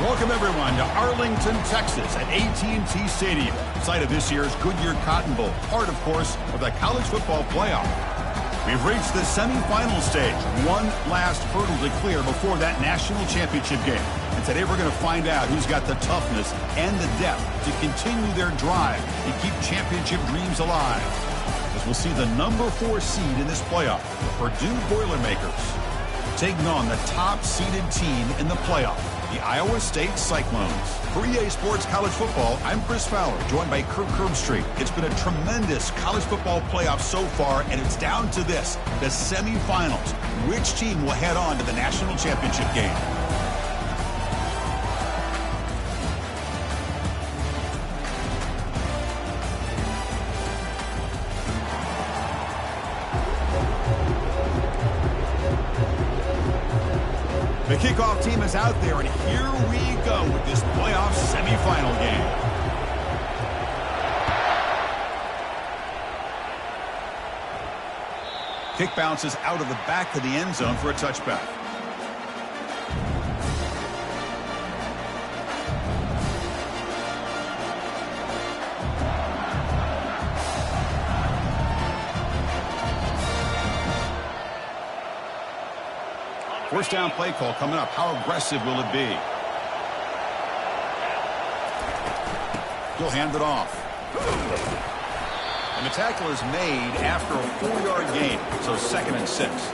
Welcome, everyone, to Arlington, Texas at AT&T Stadium, site of this year's Goodyear Cotton Bowl, part, of course, of the college football playoff. We've reached the semifinal stage, one last hurdle to clear before that national championship game. And today we're going to find out who's got the toughness and the depth to continue their drive and keep championship dreams alive. As we'll see the number 4 seed in this playoff, the Purdue Boilermakers, taking on the top-seeded team in the playoff, the Iowa State Cyclones. For EA Sports College Football, I'm Chris Fowler, joined by Kirk Herbstreit. It's been a tremendous college football playoff so far, and it's down to this, the semifinals. Which team will head on to the national championship game? The kickoff team is out there, and here we go with this playoff semifinal game. Kick bounces out of the back of the end zone for a touchback. First down play call coming up. How aggressive will it be? He'll hand it off. And the tackle is made after a 4-yard gain, so 2nd and 6.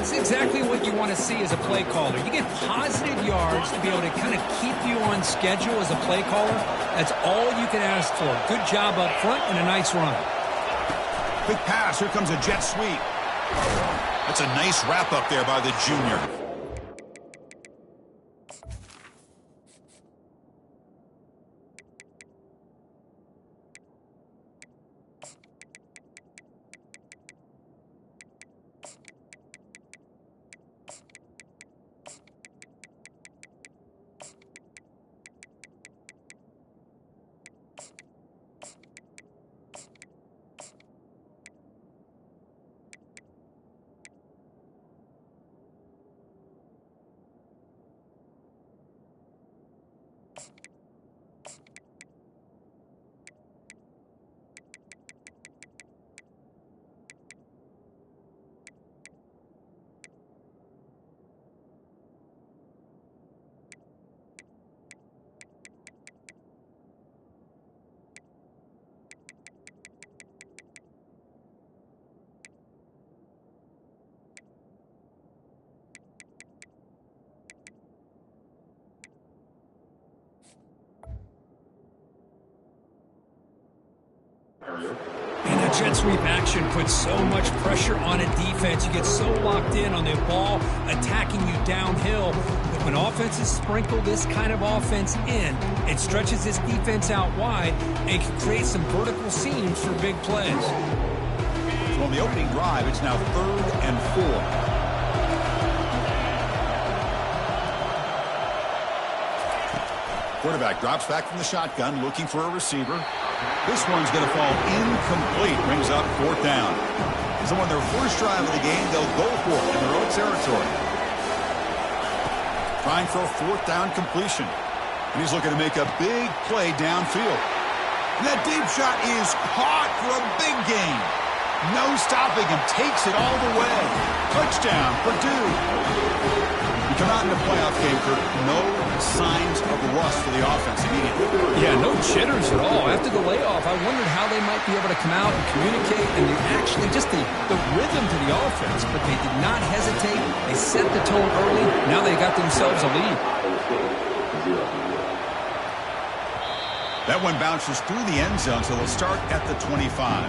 It's exactly what you want to see as a play caller. You get positive yards to be able to kind of keep you on schedule as a play caller. That's all you can ask for. Good job up front and a nice run. Quick pass. Here comes a jet sweep. That's a nice wrap up there by the junior. And that jet sweep action puts so much pressure on a defense. You get so locked in on the ball attacking you downhill. But when offenses sprinkle this kind of offense in, it stretches this defense out wide and can create some vertical seams for big plays. So on the opening drive, it's now 3rd and 4. Quarterback drops back from the shotgun, looking for a receiver. This one's going to fall incomplete. Brings up 4th down. So on their first drive of the game, they'll go for it in their own territory. Trying for a 4th down completion. And he's looking to make a big play downfield. And that deep shot is caught for a big gain. No stopping him. Takes it all the way. Touchdown, Purdue. You come out in the playoff game, Kirk, no signs of rust for the offense immediately. Yeah, no jitters at all. After the layoff, I wondered how they might be able to come out and communicate and actually just the rhythm to the offense. But they did not hesitate. They set the tone early. Now they got themselves a lead. That one bounces through the end zone, so they'll start at the 25.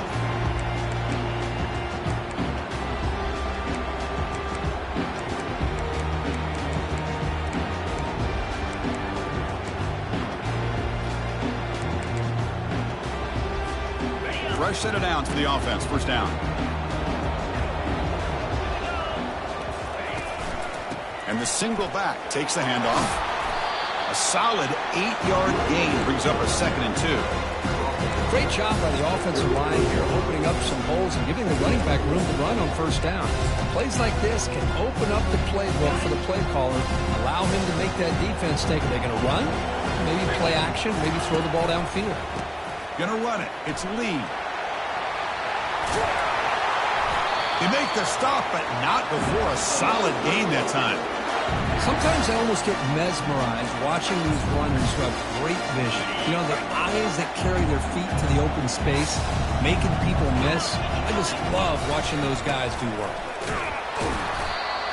Fresh set of downs for the offense. First down. And the single back takes the handoff. A solid 8-yard gain brings up a 2nd and 2. Great job by the offensive line here, opening up some holes and giving the running back room to run on first down. Plays like this can open up the playbook for the play caller, allow him to make that defense think, are they going to run? Maybe play action, maybe throw the ball downfield. Gonna run it. It's Lee. They make the stop, but not before a solid gain that time. Sometimes I almost get mesmerized watching these runners who have great vision. You know, the eyes that carry their feet to the open space, making people miss. I just love watching those guys do work.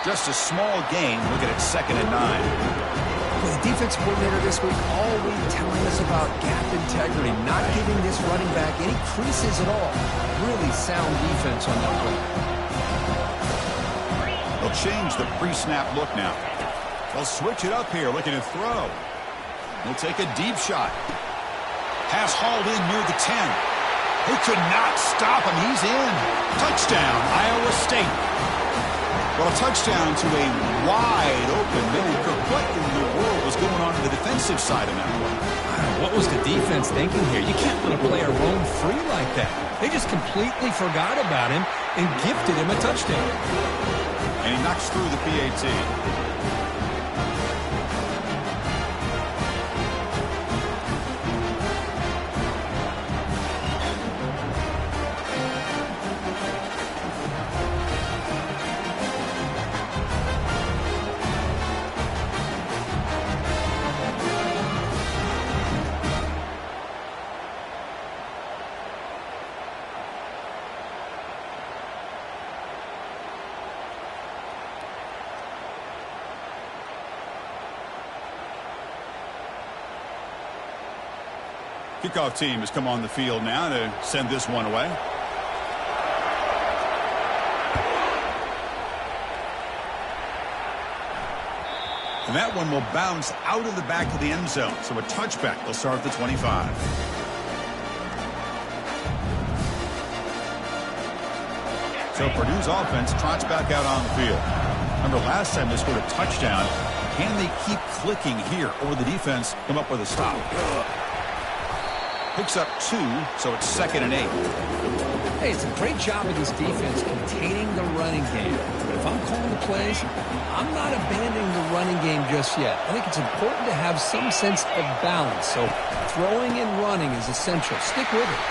Just a small gain. Look at it, 2nd and 9. Well, the defense coordinator this week all week telling us about gap integrity, not giving this running back any creases at all. Really sound defense on that play. They'll change the pre-snap look now. They'll switch it up here, looking to throw. They'll take a deep shot. Pass hauled in near the 10. They could not stop him. He's in. Touchdown, Iowa State. Well, a touchdown to a wide open man. What in the world was going on the defensive side of that one? What was the defense thinking here? You can't let a player roam free like that. They just completely forgot about him and gifted him a touchdown. And he knocks through the PAT. Kickoff team has come on the field now to send this one away. And that one will bounce out of the back of the end zone. So a touchback. They'll start at the 25. So Purdue's offense trots back out on the field. Remember last time they scored a touchdown. Can they keep clicking here, or will the defense come up with a stop? Picks up 2, so it's 2nd and 8. Hey, it's a great job of this defense containing the running game. But if I'm calling the plays, I'm not abandoning the running game just yet. I think it's important to have some sense of balance. So throwing and running is essential. Stick with it.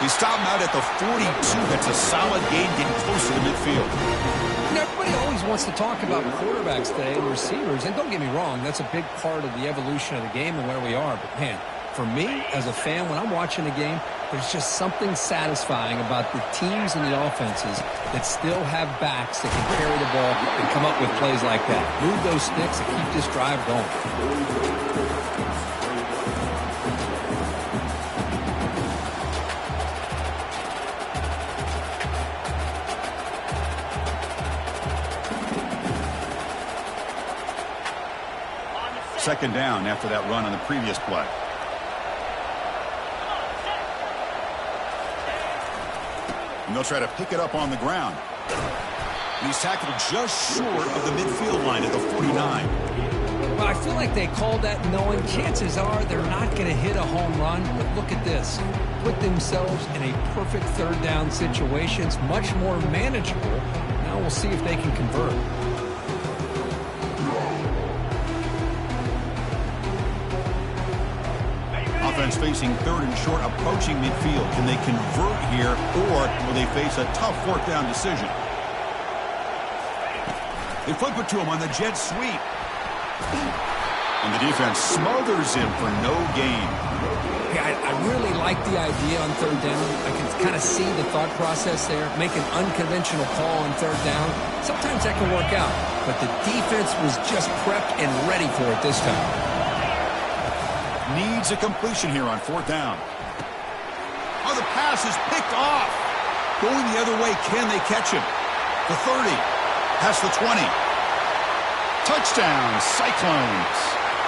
He stopped him out at the 42. That's a solid gain, getting close to the midfield. You know, everybody always wants to talk about quarterbacks today and receivers. And don't get me wrong, that's a big part of the evolution of the game and where we are. But, man, for me, as a fan, when I'm watching a game, there's just something satisfying about the teams and the offenses that still have backs that can carry the ball and come up with plays like that. Move those sticks and keep this drive going. Second down after that run on the previous play. And they'll try to pick it up on the ground. He's tackled just short of the midfield line at the 49. Well, I feel like they called that knowing chances are they're not going to hit a home run. But look at this. Put themselves in a perfect third down situation. It's much more manageable. Now we'll see if they can convert. Offense facing 3rd and short, approaching midfield. Can they convert here, or will they face a tough 4th down decision? They flip it to him on the jet sweep. And the defense smothers him for no gain. Yeah, I really like the idea on 3rd down. I can kind of see the thought process there. Make an unconventional call on 3rd down. Sometimes that can work out. But the defense was just prepped and ready for it this time. Needs a completion here on 4th down. Oh, the pass is picked off. Going the other way, can they catch him? The 30, past the 20. Touchdown, Cyclones.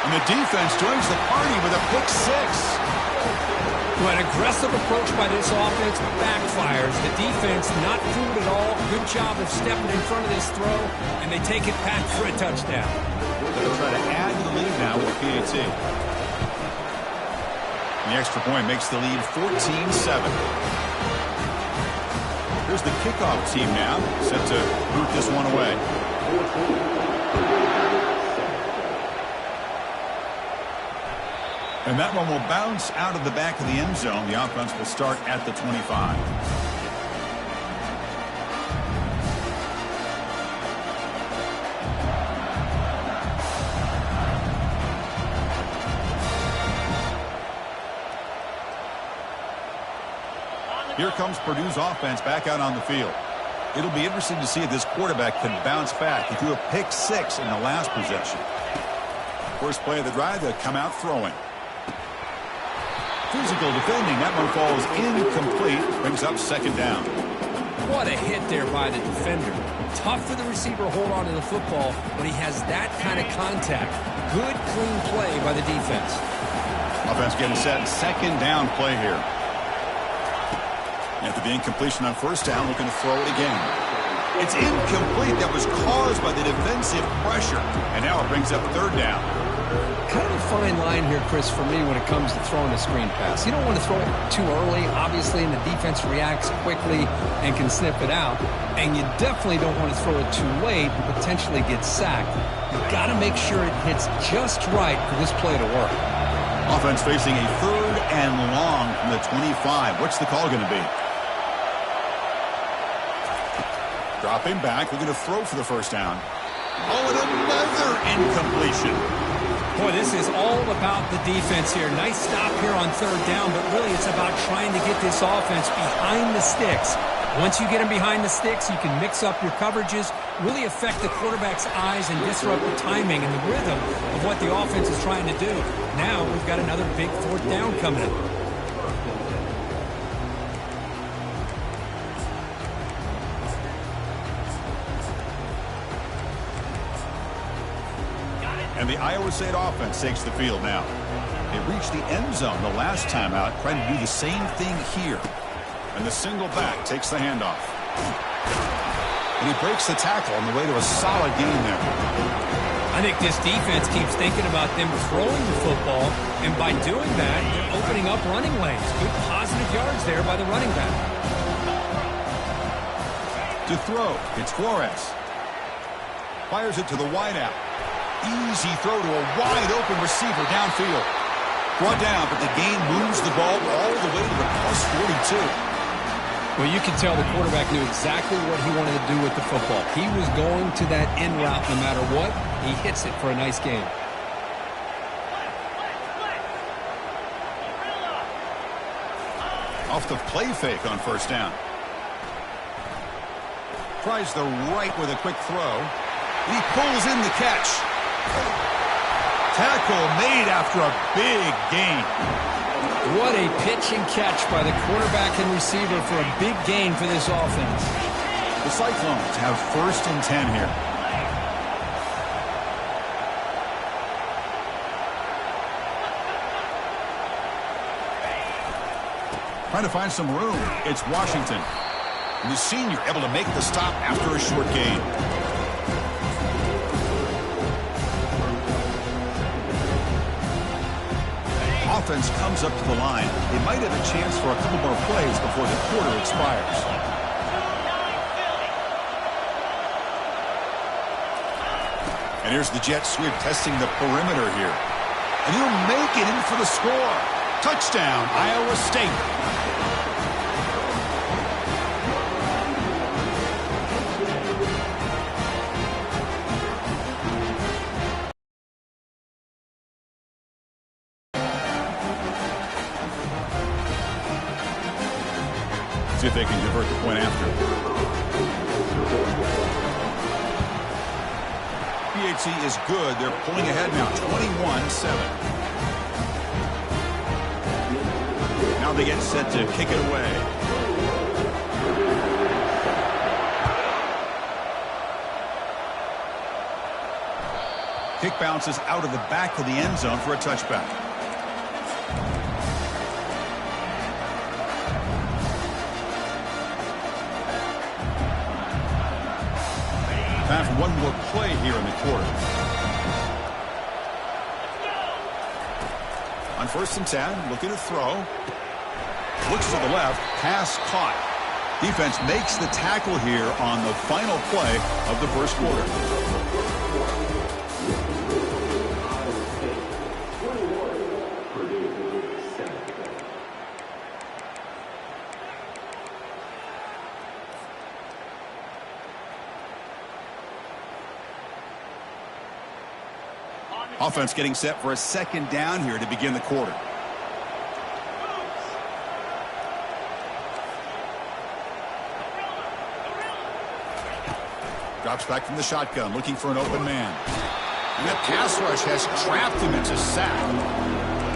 And the defense joins the party with a pick 6. Well, an aggressive approach by this offense backfires. The defense not fooled at all. Good job of stepping in front of this throw, and they take it back for a touchdown. They'll try to add to the lead now with PAT. The extra point makes the lead 14-7. Here's the kickoff team now, set to boot this one away. And that one will bounce out of the back of the end zone. The offense will start at the 25. Here comes Purdue's offense back out on the field. It'll be interesting to see if this quarterback can bounce back. He threw a pick 6 in the last possession. First play of the drive, they'll come out throwing. Physical defending. That one falls incomplete. Brings up second down. What a hit there by the defender. Tough for the receiver to hold on to the football when he has that kind of contact. Good, clean play by the defense. Offense getting set. Second down play here. After the incompletion on first down, looking to throw it again. It's incomplete. That was caused by the defensive pressure. And now it brings up third down. Kind of a fine line here, Chris, for me when it comes to throwing a screen pass. You don't want to throw it too early, obviously, and the defense reacts quickly and can snip it out. And you definitely don't want to throw it too late and potentially get sacked. You've got to make sure it hits just right for this play to work. Offense facing a third and long from the 25. What's the call going to be? Dropping back, looking to throw for the first down. Oh, and another incompletion. Boy, this is all about the defense here. Nice stop here on third down, but really it's about trying to get this offense behind the sticks. Once you get them behind the sticks, you can mix up your coverages, really affect the quarterback's eyes and disrupt the timing and the rhythm of what the offense is trying to do. Now we've got another big fourth down coming up. And the Iowa State offense takes the field now. They reached the end zone the last time out, trying to do the same thing here. And the single back takes the handoff. And he breaks the tackle on the way to a solid gain there. I think this defense keeps thinking about them throwing the football, and by doing that, they're opening up running lanes. Good positive yards there by the running back. To throw, it's Flores. Fires it to the wideout. Easy throw to a wide-open receiver downfield. Brought down, but the gain moves the ball all the way to the plus 42. Well, you can tell the quarterback knew exactly what he wanted to do with the football. He was going to that end route no matter what. He hits it for a nice gain. Off the play fake on first down. Tries the right with a quick throw. He pulls in the catch. Tackle made after a big gain. What a pitch and catch by the quarterback and receiver for a big gain for this offense. The Cyclones have first and 10 here. Trying to find some room. It's Washington. And the senior able to make the stop after a short gain. Offense comes up to the line. They might have a chance for a couple more plays before the quarter expires. And here's the jet sweep testing the perimeter here. And he'll make it in for the score. Touchdown, Iowa State. See if they can convert the point after. PHC is good. They're pulling ahead now, 21-7. Now they get set to kick it away. Kick bounces out of the back of the end zone for a touchback. Time for one more play here in the quarter. On first and 10, looking to throw. Looks to the left, pass caught. Defense makes the tackle here on the final play of the first quarter. Offense getting set for a second down here to begin the quarter. Drops back from the shotgun, looking for an open man. And that pass rush has trapped him. It's a sack.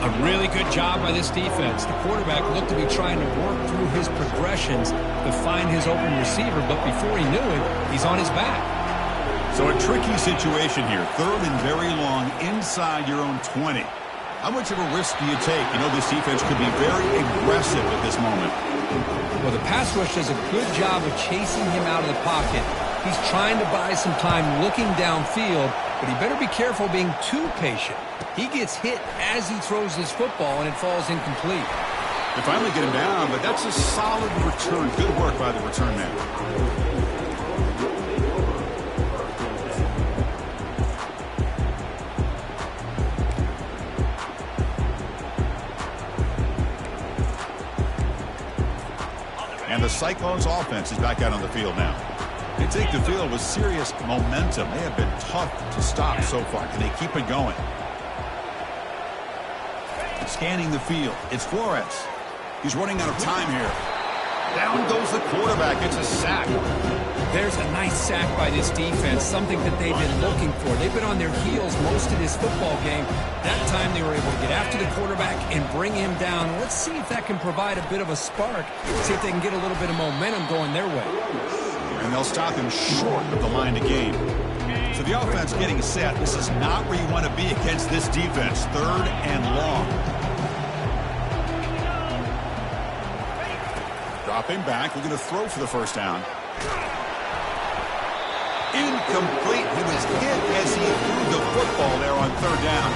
A really good job by this defense. The quarterback looked to be trying to work through his progressions to find his open receiver, but before he knew it, he's on his back. So a tricky situation here. Third and very long inside your own 20. How much of a risk do you take? You know this defense could be very aggressive at this moment. Well, the pass rush does a good job of chasing him out of the pocket. He's trying to buy some time looking downfield, but he better be careful being too patient. He gets hit as he throws this football, and it falls incomplete. They finally get him down, but that's a solid return. Good work by the return man. And the Cyclones offense is back out on the field now. They take the field with serious momentum. They have been tough to stop so far. Can they keep it going? Scanning the field. It's Flores. He's running out of time here. Down goes the quarterback. It's a sack. There's a nice sack by this defense, something that they've been looking for. They've been on their heels most of this football game. That time they were able to get after the quarterback and bring him down. Let's see if that can provide a bit of a spark, see if they can get a little bit of momentum going their way. And they'll stop him short of the line to gain. So the offense getting set. This is not where you want to be against this defense. Third and long. Dropping back, looking to throw for the first down. Incomplete. He was hit as he threw the football there on third down.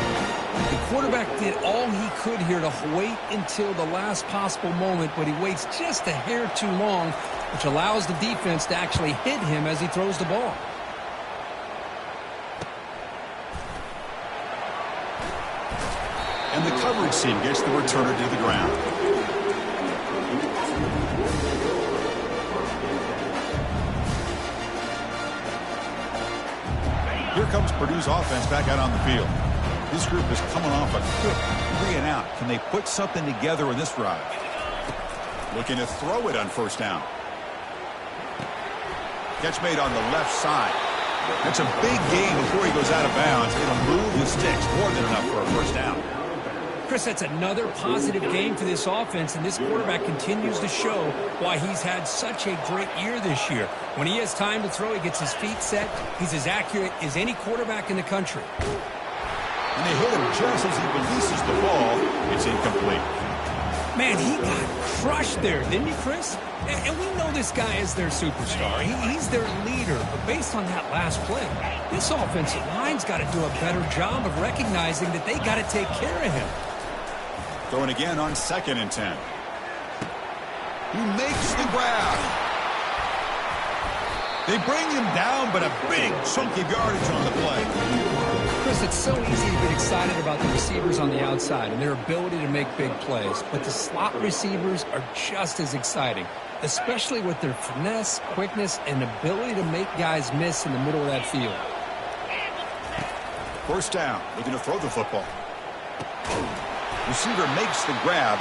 The quarterback did all he could here to wait until the last possible moment, but he waits just a hair too long, which allows the defense to actually hit him as he throws the ball. And the coverage team gets the returner to the ground. Here comes Purdue's offense back out on the field. This group is coming off a quick 3-and-out. Can they put something together in this drive? Looking to throw it on first down. Catch made on the left side. That's a big gain before he goes out of bounds. It'll move the sticks more than enough for a first down. Chris, that's another positive game for this offense, and this quarterback continues to show why he's had such a great year this year. When he has time to throw, he gets his feet set. He's as accurate as any quarterback in the country. And they hit him just as he releases the ball. It's incomplete. Man, he got crushed there, didn't he, Chris? And we know this guy is their superstar. He's their leader. But based on that last play, this offensive line's got to do a better job of recognizing that they got to take care of him. Throwing again on 2nd and 10. He makes the grab. They bring him down, but a big chunk of yardage on the play. Chris, it's so easy to get excited about the receivers on the outside and their ability to make big plays. But the slot receivers are just as exciting, especially with their finesse, quickness, and ability to make guys miss in the middle of that field. First down, looking to throw the football. Receiver makes the grab.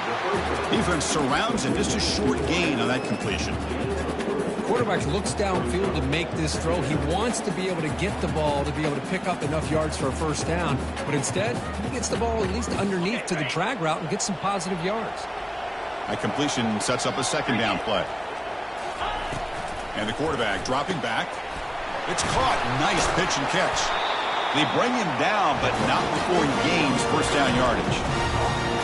Defense surrounds him. Just a short gain on that completion. Quarterback looks downfield to make this throw. He wants to be able to get the ball to be able to pick up enough yards for a first down. But instead, he gets the ball at least underneath to the drag route and gets some positive yards. That completion sets up a second down play. And the quarterback dropping back. It's caught. Nice pitch and catch. They bring him down, but not before he gains first down yardage.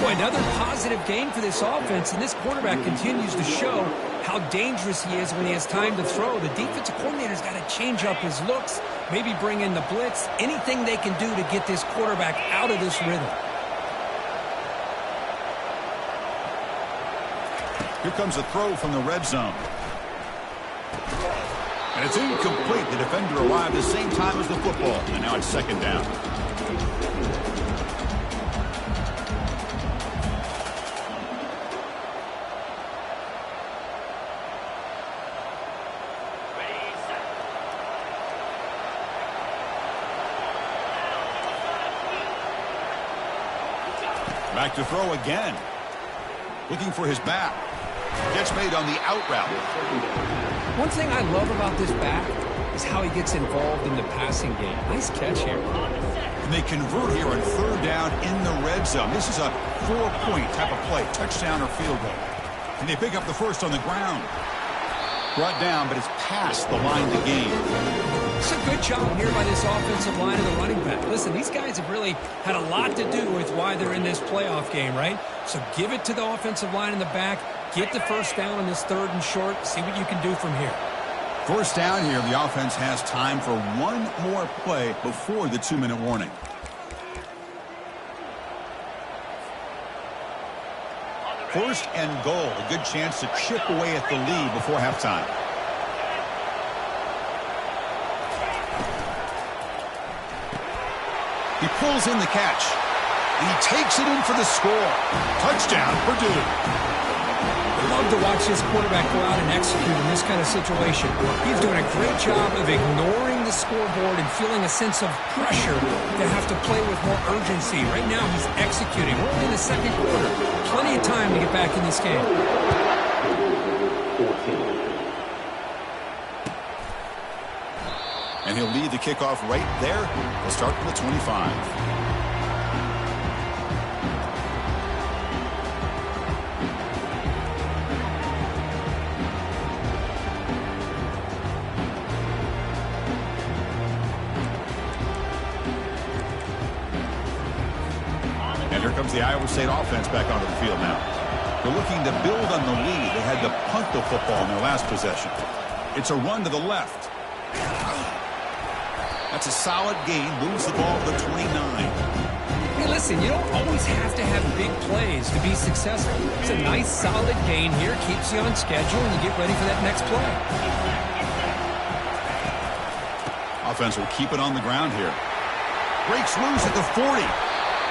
Boy, another positive game for this offense, and this quarterback continues to show how dangerous he is when he has time to throw. The defensive coordinator's got to change up his looks, maybe bring in the blitz, anything they can do to get this quarterback out of this rhythm. Here comes a throw from the red zone. And it's incomplete. The defender arrived the same time as the football. And now it's second down. Back to throw again. Looking for his back. Gets made on the out route. One thing I love about this back is how he gets involved in the passing game. Nice catch here. And they convert here on third down in the red zone. This is a 4-point type of play, touchdown or field goal. And they pick up the first on the ground. Brought down, but it's past the line to gain. It's a good job here by this offensive line and the running back. Listen, these guys have really had a lot to do with why they're in this playoff game, right? So give it to the offensive line in the back. Get the first down on this third and short. See what you can do from here. First down here, the offense has time for one more play before the 2-minute warning. First and goal, a good chance to chip away at the lead before halftime. He pulls in the catch, and he takes it in for the score. Touchdown, Purdue. I love to watch this quarterback go out and execute in this kind of situation. He's doing a great job of ignoring the scoreboard and feeling a sense of pressure to have to play with more urgency. Right now, he's executing. We're only in the second quarter. Plenty of time to get back in this game. And he'll lead the kickoff right there. He'll start from the 25. And here comes the Iowa State offense back onto the field now. They're looking to build on the lead. They had to punt the football in their last possession. It's a run to the left. That's a solid gain. Moves the ball to the 29. Hey, listen, you don't always have to have big plays to be successful. It's a nice, solid gain here. Keeps you on schedule, and you get ready for that next play. Offense will keep it on the ground here. Breaks loose at the 40.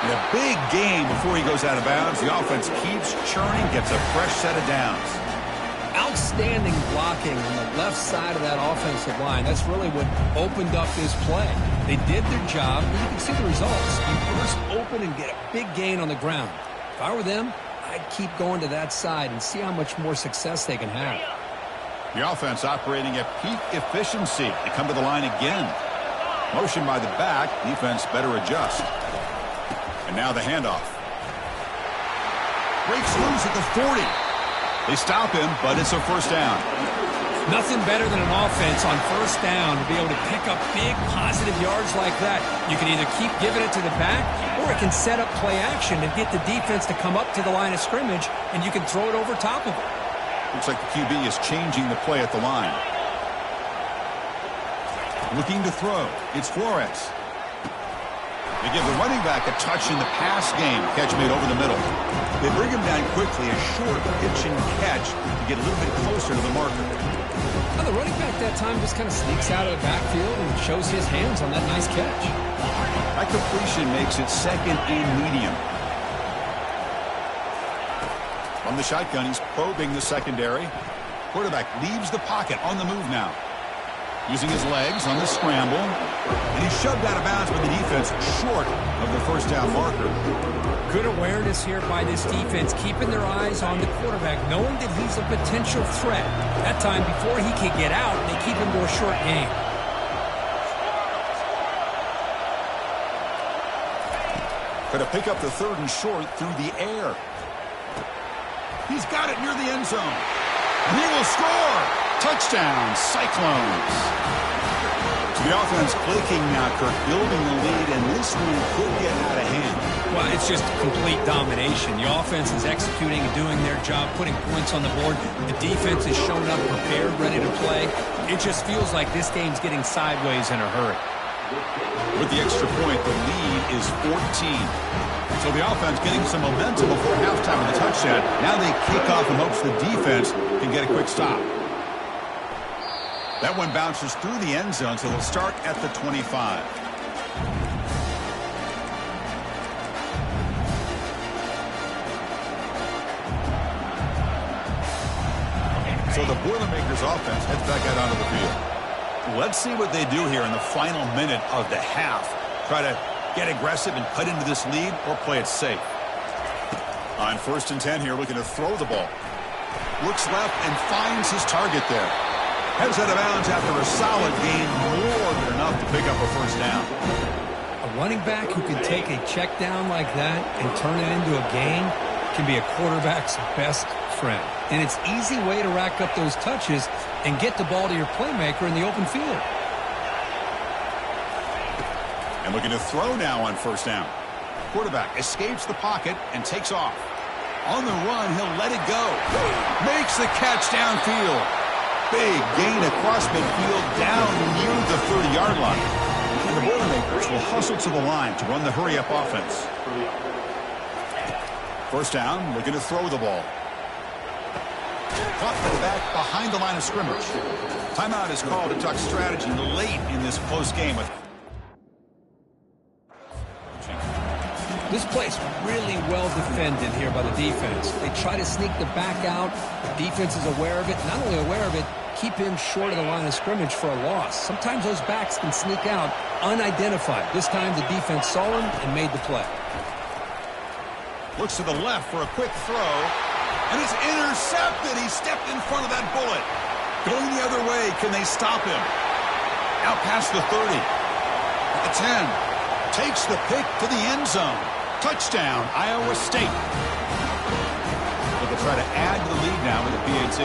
And a big gain before he goes out of bounds. The offense keeps churning, gets a fresh set of downs. Outstanding blocking on the left side of that offensive line. That's really what opened up this play. They did their job, and you can see the results. You burst open and get a big gain on the ground. If I were them, I'd keep going to that side and see how much more success they can have. The offense operating at peak efficiency. They come to the line again. Motion by the back. Defense better adjust. And now the handoff. Breaks loose at the 40. They stop him, but it's a first down. Nothing better than an offense on first down to be able to pick up big positive yards like that. You can either keep giving it to the back, or it can set up play action and get the defense to come up to the line of scrimmage, and you can throw it over top of it. Looks like the QB is changing the play at the line. Looking to throw. It's Flores. They give the running back a touch in the pass game. Catch made over the middle. They bring him down quickly, a short pitch and catch to get a little bit closer to the marker. Well, the running back that time just kind of sneaks out of the backfield and shows his hands on that nice catch. That completion makes it second and medium. From the shotgun, he's probing the secondary. Quarterback leaves the pocket on the move now. Using his legs on the scramble. And he's shoved out of bounds by the defense short of the first down marker. Good awareness here by this defense, keeping their eyes on the quarterback, knowing that he's a potential threat. That time, before he can get out, they keep him to a short game. Going to pick up the third and short through the air. He's got it near the end zone. And he will score. Touchdown, Cyclones. So the offense clicking now, Kirk, building the lead, and this one could get out of hand. Well, it's just complete domination. The offense is executing and doing their job, putting points on the board. The defense is showing up prepared, ready to play. It just feels like this game's getting sideways in a hurry. With the extra point, the lead is 14. So the offense getting some momentum before halftime with a touchdown. Now they kick off in hopes the defense can get a quick stop. That one bounces through the end zone, so they'll start at the 25. So the Boilermakers offense heads back out onto the field. Let's see what they do here in the final minute of the half. Try to get aggressive and cut into this lead or play it safe. On 1st and 10 here, looking to throw the ball. Looks left and finds his target there. Heads out of bounds after a solid gain, more than enough to pick up a first down. A running back who can take a check down like that and turn it into a gain can be a quarterback's best friend. And it's an easy way to rack up those touches and get the ball to your playmaker in the open field. And looking to throw now on 1st down. Quarterback escapes the pocket and takes off. On the run, he'll let it go. Makes the catch downfield. Big gain across midfield down near the 30-yard line. And the Boilermakers will hustle to the line to run the hurry-up offense. 1st down, looking to throw the ball. Caught in the back behind the line of scrimmage. Timeout is called to talk strategy late in this close game. This play's really well defended here by the defense. They try to sneak the back out. The defense is aware of it. Not only aware of it, keep him short of the line of scrimmage for a loss. Sometimes those backs can sneak out unidentified. This time the defense saw him and made the play. Looks to the left for a quick throw. And it's intercepted. He stepped in front of that bullet. Going the other way. Can they stop him? Out past the 30. At the 10. Takes the pick to the end zone. Touchdown, Iowa State. They'll try to add to the lead now with a PAT.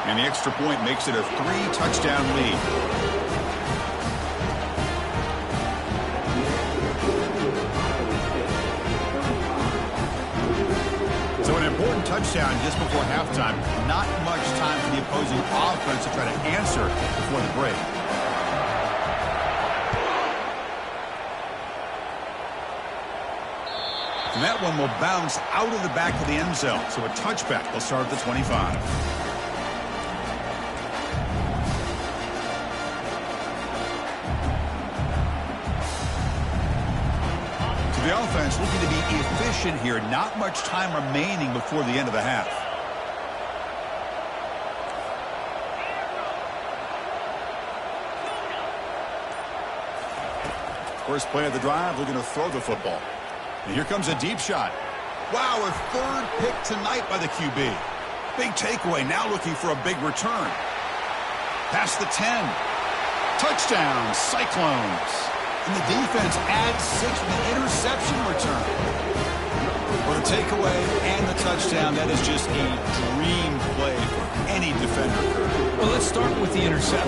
And the extra point makes it a 3-touchdown lead. So an important touchdown just before halftime. Not much time for the opposing offense to try to answer before the break. And that one will bounce out of the back of the end zone. So a touchback. They'll start at the 25. So the offense looking to be efficient here. Not much time remaining before the end of the half. First play of the drive, looking to throw the football. And here comes a deep shot. Wow, a 3rd pick tonight by the QB. Big takeaway, now looking for a big return. Past the 10. Touchdown, Cyclones. And the defense adds 6 with the interception return. For the takeaway and the touchdown, that is just a dream play for any defender. Well, let's start with the interception.